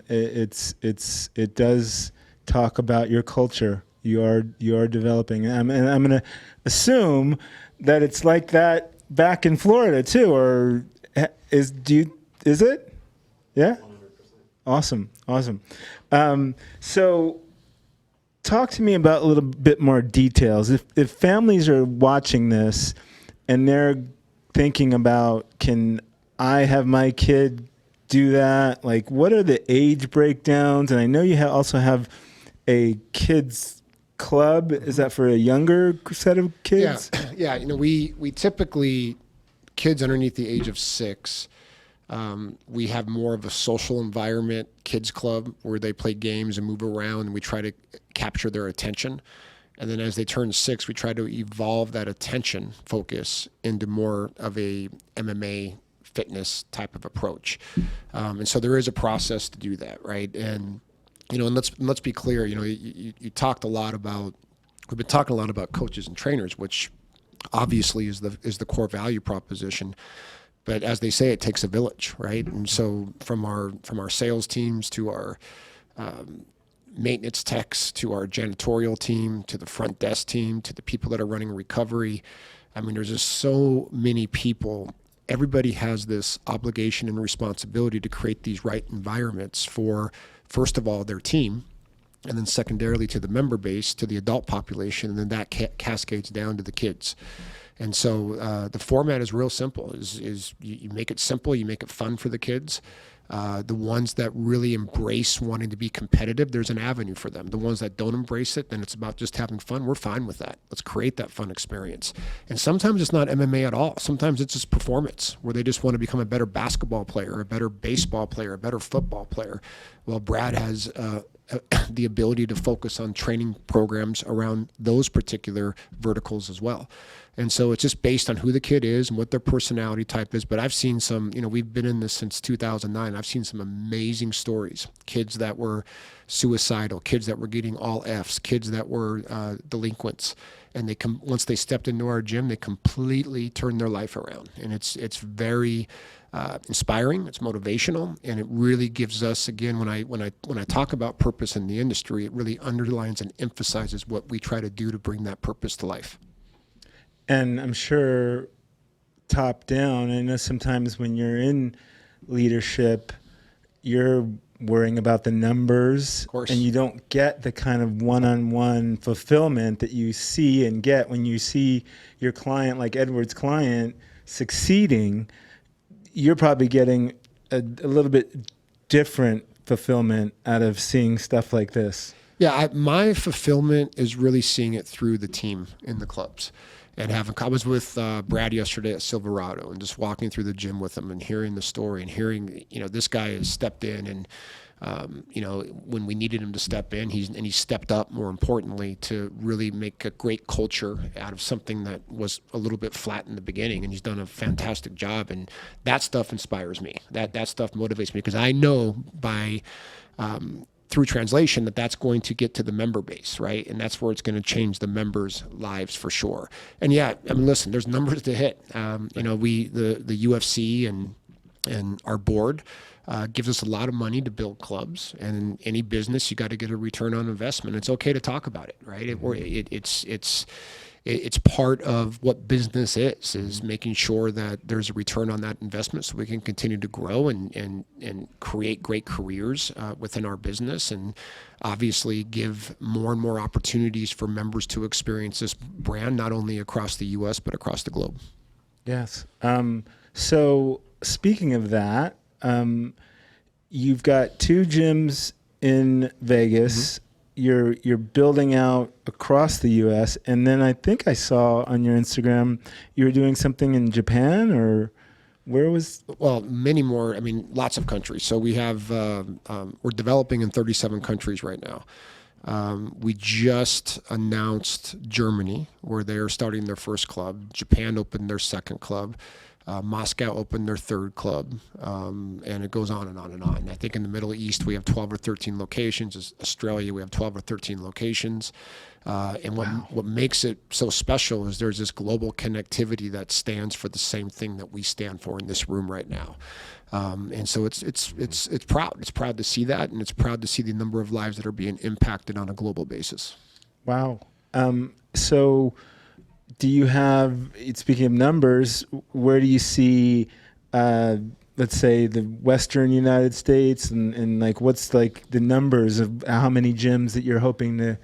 It does talk about your culture. You are developing, and I'm going to assume that it's like that back in Florida too, or is it? Yeah. 100%. Awesome. So talk to me about a little bit more details. If families are watching this and they're thinking about, can I have my kid do that? Like, what are the age breakdowns? And I know you also have a kids club. Is that for a younger set of kids? Yeah. You know, we typically, kids underneath the age of 6, we have more of a social environment kids club where they play games and move around, and we try to capture their attention. And then as they turn 6, we try to evolve that attention focus into more of a MMA fitness type of approach. And so there is a process to do that, right? And you know, and let's be clear. You know, you talked a lot about. We've been talking a lot about coaches and trainers, which obviously is the core value proposition. But as they say, it takes a village, right? And so from our sales teams to our maintenance techs to our janitorial team to the front desk team to the people that are running recovery, I mean, there's just so many people. Everybody has this obligation and responsibility to create these right environments for, first of all, their team, and then secondarily to the member base, to the adult population, and then that cascades down to the kids. And so the format is real simple. Is you make it simple, you make it fun for the kids. The ones that really embrace wanting to be competitive, there's an avenue for them. The ones that don't embrace it, then it's about just having fun. We're fine with that. Let's create that fun experience. And sometimes it's not MMA at all. Sometimes it's just performance, where they just want to become a better basketball player, a better baseball player, a better football player. Well, Brad has the ability to focus on training programs around those particular verticals as well. And so it's just based on who the kid is and what their personality type is. But I've seen some, you know, we've been in this since 2009. I've seen some amazing stories. Kids that were suicidal, kids that were getting all Fs, kids that were delinquents. And once they stepped into our gym, they completely turned their life around. And it's very inspiring. It's motivational, and it really gives us, again, when I talk about purpose in the industry, it really underlines and emphasizes what we try to do to bring that purpose to life. And I'm sure top down, I know sometimes when you're in leadership, you're worrying about the numbers, and you don't get the kind of one-on-one fulfillment that you see and get when you see your client, like Edward's client, succeeding. You're probably getting a little bit different fulfillment out of seeing stuff like this. Yeah, my fulfillment is really seeing it through the team in the clubs. And I was with Brad yesterday at Silverado, and just walking through the gym with him and hearing the story and hearing, you know, this guy has stepped in, and you know, when we needed him to step in, he stepped up, more importantly, to really make a great culture out of something that was a little bit flat in the beginning, and he's done a fantastic job. And that stuff inspires me. That stuff motivates me, because I know by through translation, that's going to get to the member base, right? And that's where it's going to change the members' lives for sure. And yeah, I mean, listen, there's numbers to hit. You know, the UFC and our board gives us a lot of money to build clubs, and in any business, you got to get a return on investment. It's okay to talk about it, right? It's part of what business is making sure that there's a return on that investment so we can continue to grow and create great careers within our business, and obviously give more and more opportunities for members to experience this brand, not only across the U.S., but across the globe. Yes. So speaking of that, you've got 2 gyms in Vegas. You're building out across the U.S., and then I think I saw on your Instagram you were doing something in Japan, or where was? Well, many more. I mean, lots of countries. So we have we're developing in 37 countries right now. We just announced Germany, where they are starting their first club. Japan opened their second club. Moscow opened their third club, and it goes on and on and on. I think in the Middle East we have 12 or 13 locations. Australia we have 12 or 13 locations. And what makes it so special is there's this global connectivity that stands for the same thing that we stand for in this room right now. And so it's proud. It's proud to see that, and it's proud to see the number of lives that are being impacted on a global basis. Wow. So do you have, speaking of numbers, where do you see, let's say, the Western United States, and like what's like the numbers of how many gyms that you're hoping to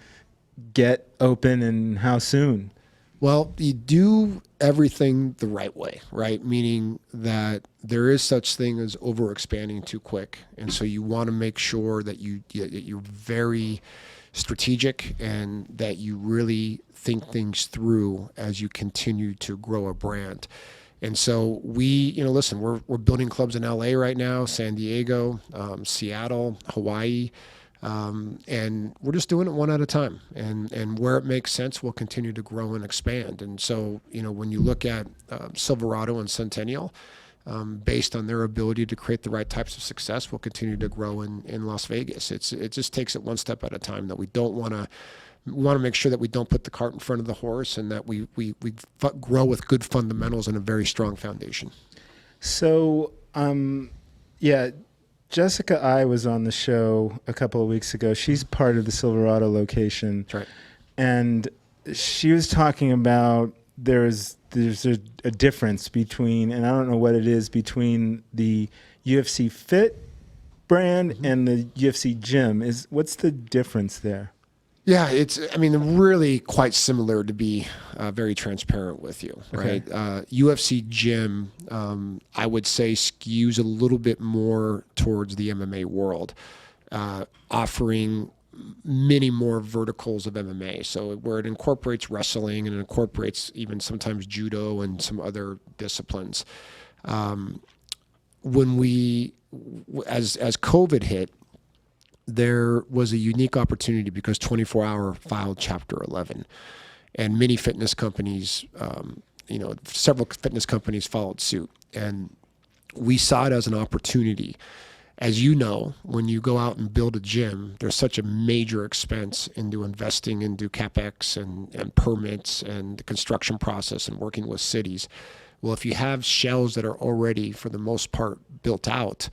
get open and how soon? Well, you do everything the right way, right? Meaning that there is such thing as overexpanding too quick. And so you want to make sure that you're very strategic and that you really think things through as you continue to grow a brand. And so listen, we're building clubs in LA right now, San Diego, Seattle, Hawaii, and we're just doing it one at a time. And where it makes sense, we'll continue to grow and expand. And so, when you look at Silverado and Centennial, based on their ability to create the right types of success, we'll continue to grow in Las Vegas. It just takes it one step at a time. That we want to make sure that we don't put the cart in front of the horse, and that we grow with good fundamentals and a very strong foundation. So, Jessica I was on the show a couple of weeks ago. She's part of the Silverado location. That's right. And she was talking about there's a difference between, and I don't know what it is, between the UFC Fit brand and the UFC Gym. What's the difference there? Yeah, really quite similar, to be very transparent with you, right? Okay. UFC Gym, I would say, skews a little bit more towards the MMA world, offering many more verticals of MMA. So where it incorporates wrestling and it incorporates even sometimes judo and some other disciplines. When as COVID hit, there was a unique opportunity because 24 Hour filed Chapter 11, and many fitness companies, several fitness companies followed suit, and we saw it as an opportunity. As you know, when you go out and build a gym, there's such a major expense into investing into CapEx and permits and the construction process and working with cities. Well, if you have shells that are already, for the most part, built out,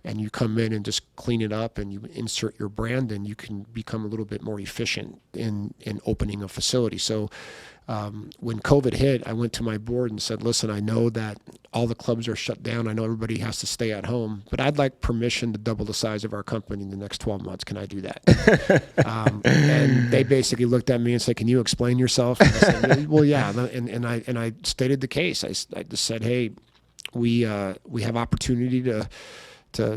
and you come in and just clean it up and you insert your brand, and you can become a little bit more efficient in opening a facility. So when COVID hit, I went to my board and said, listen, I know that all the clubs are shut down. I know everybody has to stay at home, but I'd like permission to double the size of our company in the next 12 months. Can I do that? And they basically looked at me and said, can you explain yourself? And I said, well, yeah. And I stated the case. I just said, hey, we have opportunity to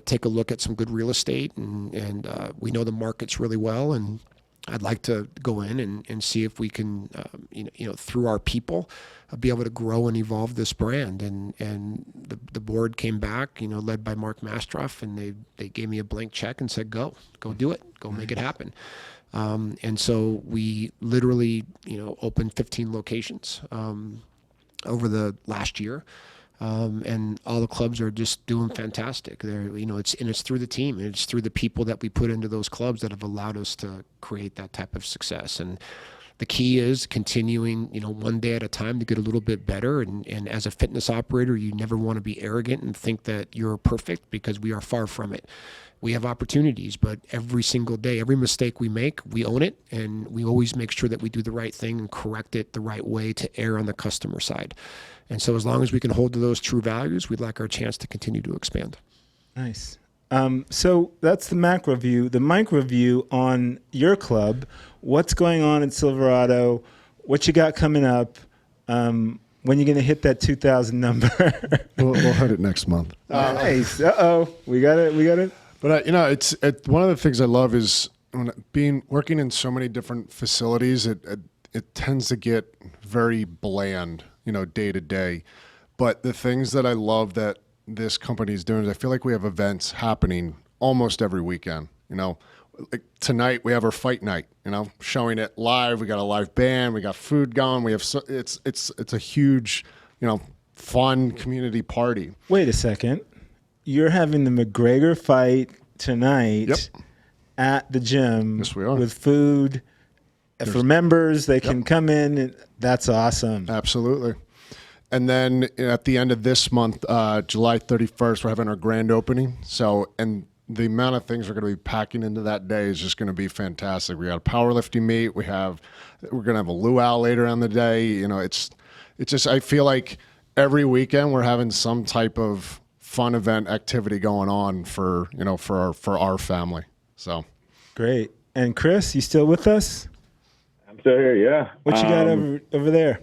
take a look at some good real estate, and we know the markets really well, and I'd like to go in and see if we can, through our people, be able to grow and evolve this brand. And the board came back, led by Mark Mastroff, and they gave me a blank check and said, go do it, go make it happen. And so we literally, opened 15 locations over the last year. And all the clubs are just doing fantastic. It's through the team, and it's through the people that we put into those clubs that have allowed us to create that type of success. And the key is continuing, one day at a time to get a little bit better. And as a fitness operator, you never want to be arrogant and think that you're perfect, because we are far from it. We have opportunities, but every single day, every mistake we make, we own it, and we always make sure that we do the right thing and correct it the right way to err on the customer side. And so as long as we can hold to those true values, we'd like our chance to continue to expand. Nice. So that's the macro view. The micro view on your club, what's going on in Silverado, what you got coming up, when you're going to hit that 2,000 number. we'll hit it next month. Nice. Uh-oh. We got it. But, it's one of the things I love is working in so many different facilities, it tends to get very bland, day to day. But the things that I love that this company is doing is I feel like we have events happening almost every weekend. Like tonight we have our fight night, showing it live. We got a live band, we got food going. We have it's a huge, fun community party. Wait a second. You're having the McGregor fight tonight at the gym. Yes, we are. With food. For members, they can come in. And that's awesome. Absolutely. And then at the end of this month, July 31st, we're having our grand opening. And the amount of things we're going to be packing into that day is just going to be fantastic. We got a powerlifting meet. We're going to have a luau later on the day. It's just, I feel like every weekend we're having some type of fun event activity going on for our family. So great. And Chris, you still with us? I'm still here. Yeah. What you got over there?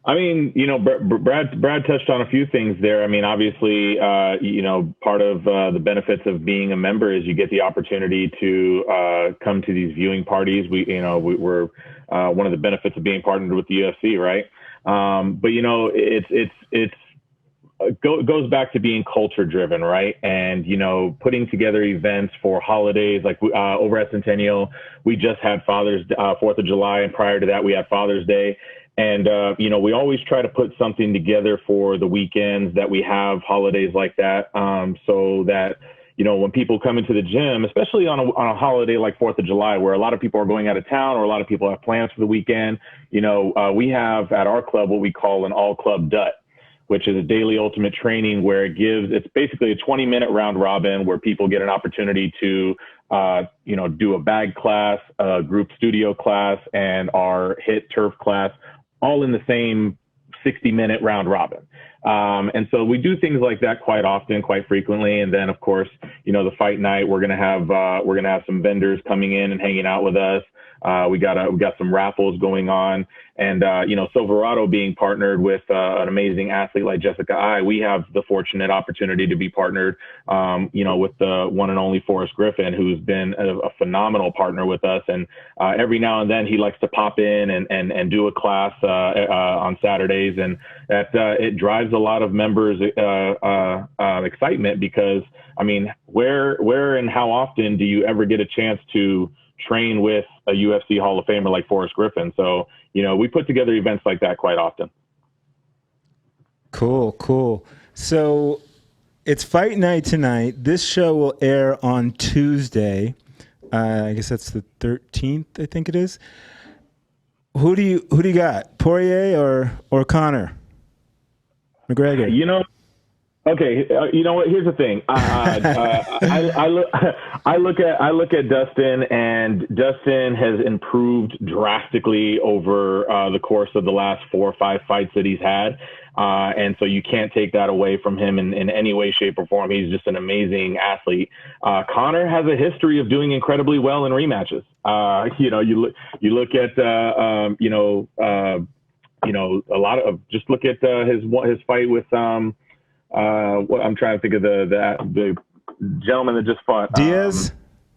I mean, Brad touched on a few things there. I mean, obviously, part of the benefits of being a member is you get the opportunity to come to these viewing parties. We're one of the benefits of being partnered with the UFC, right? But it goes back to being culture driven, right? And, putting together events for holidays, like over at Centennial, we just had 4th of July, and prior to that, we had Father's Day. And, we always try to put something together for the weekends that we have holidays like that, so that, when people come into the gym, especially on a holiday like 4th of July, where a lot of people are going out of town or a lot of people have plans for the weekend, we have at our club what we call an all-club DUT, which is a daily ultimate training where it's basically a 20-minute round robin where people get an opportunity to, do a bag class, a group studio class, and our HIIT turf class, all in the same 60-minute round robin. And so we do things like that quite often, quite frequently. And then, of course, the fight night, we're going to have some vendors coming in and hanging out with us. We got some raffles going on, and Silverado being partnered with an amazing athlete like Jessica I, we have the fortunate opportunity to be partnered, with the one and only Forrest Griffin, who's been a phenomenal partner with us. And every now and then he likes to pop in and do a class on Saturdays, and that it drives a lot of members excitement, because I mean, where and how often do you ever get a chance to train with a UFC Hall of Famer like Forrest Griffin? So, we put together events like that quite often. Cool. So it's fight night tonight. This show will air on Tuesday. I guess that's the 13th, I think it is. Who do you got? Poirier or Conor McGregor? Okay, you know what? Here's the thing. I look at Dustin, and Dustin has improved drastically over the course of the last 4 or 5 fights that he's had, and so you can't take that away from him in any way, shape, or form. He's just an amazing athlete. Conor has a history of doing incredibly well in rematches. You look at a lot of, just look at his fight with I'm trying to think of the gentleman that just fought. Diaz?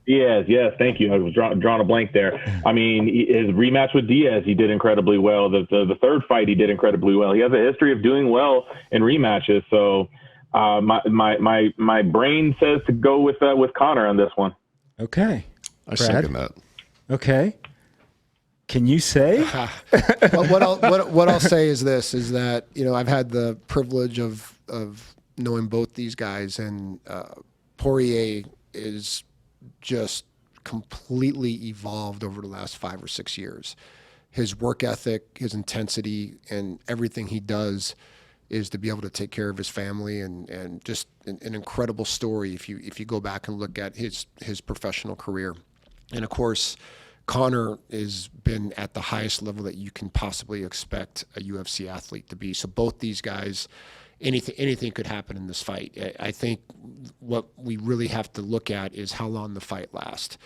Diaz, yes, thank you. I was drawing a blank there. I mean, his rematch with Diaz, he did incredibly well. The third fight, he did incredibly well. He has a history of doing well in rematches. So my brain says to go with Conor on this one. Okay. I second that. Okay. Can you say? What I'll say is this: is that I've had the privilege of knowing both these guys, and Poirier is just completely evolved over the last 5 or 6 years. His work ethic, his intensity, and everything he does is to be able to take care of his family, and just an incredible story if you go back and look at his professional career. And of course, Conor has been at the highest level that you can possibly expect a UFC athlete to be. So both these guys, anything could happen in this fight. I think what we really have to look at is how long the fight lasts.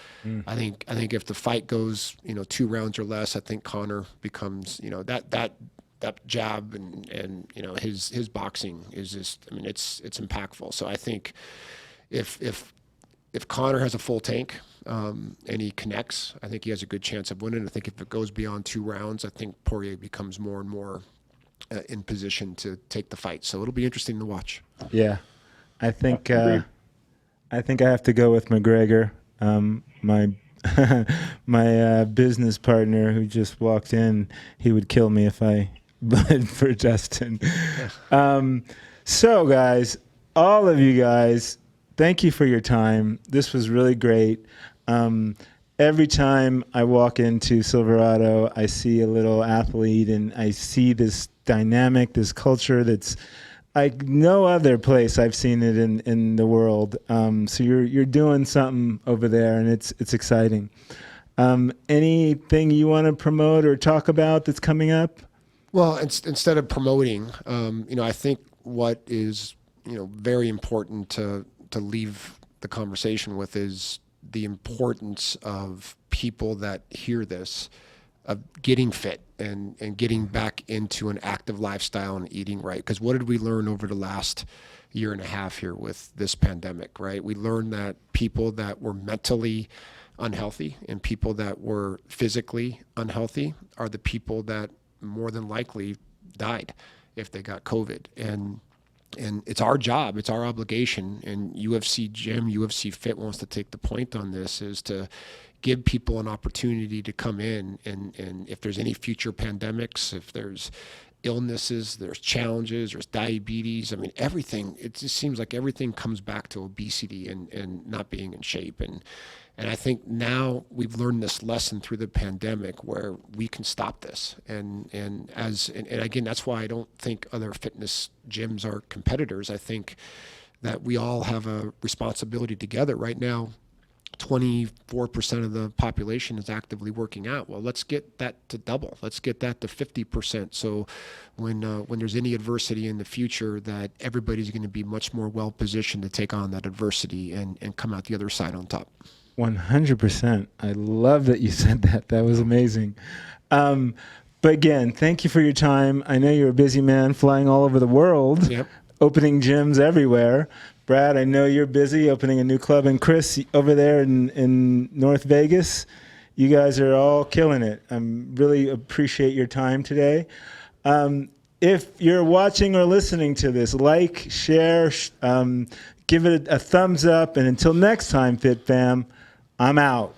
I think if the fight goes 2 rounds or less, I think Conor becomes that jab and his boxing is just, I mean, it's impactful. So I think if Conor has a full tank and he connects, I think he has a good chance of winning. I think if it goes beyond 2 rounds, I think Poirier becomes more and more in position to take the fight. So it'll be interesting to watch. Yeah, I think I have to go with McGregor. My business partner who just walked in, he would kill me if I voted for Justin. So guys, all of you guys, thank you for your time. This was really great. Every time I walk into Silverado, I see a little athlete, and I see this dynamic, this culture that's like no other place I've seen it in the world. So you're doing something over there, and it's exciting. Anything you want to promote or talk about that's coming up? Well, instead of promoting, I think what is very important to leave the conversation with is the importance of people that hear this, of getting fit and getting back into an active lifestyle and eating right. Because what did we learn over the last year and a half here with this pandemic, right? We learned that people that were mentally unhealthy and people that were physically unhealthy are the people that more than likely died if they got COVID. And it's our job, it's our obligation, and UFC Gym, UFC Fit wants to take the point on this, is to give people an opportunity to come in and if there's any future pandemics, if there's illnesses, there's challenges, there's diabetes, I mean, everything, it just seems like everything comes back to obesity and not being in shape. And I think now we've learned this lesson through the pandemic where we can stop this. And again, that's why I don't think other fitness gyms are competitors. I think that we all have a responsibility together. Right now, 24% of the population is actively working out. Well, let's get that to double. Let's get that to 50%. So when there's any adversity in the future, that everybody's going to be much more well positioned to take on that adversity and come out the other side on top. 100%. I love that you said that. That was amazing. But again, thank you for your time. I know you're a busy man flying all over the world, opening gyms everywhere. Brad, I know you're busy opening a new club. And Chris, over there in North Vegas, you guys are all killing it. I really appreciate your time today. If you're watching or listening to this, like, share, give it a thumbs up. And until next time, Fit Fam, I'm out.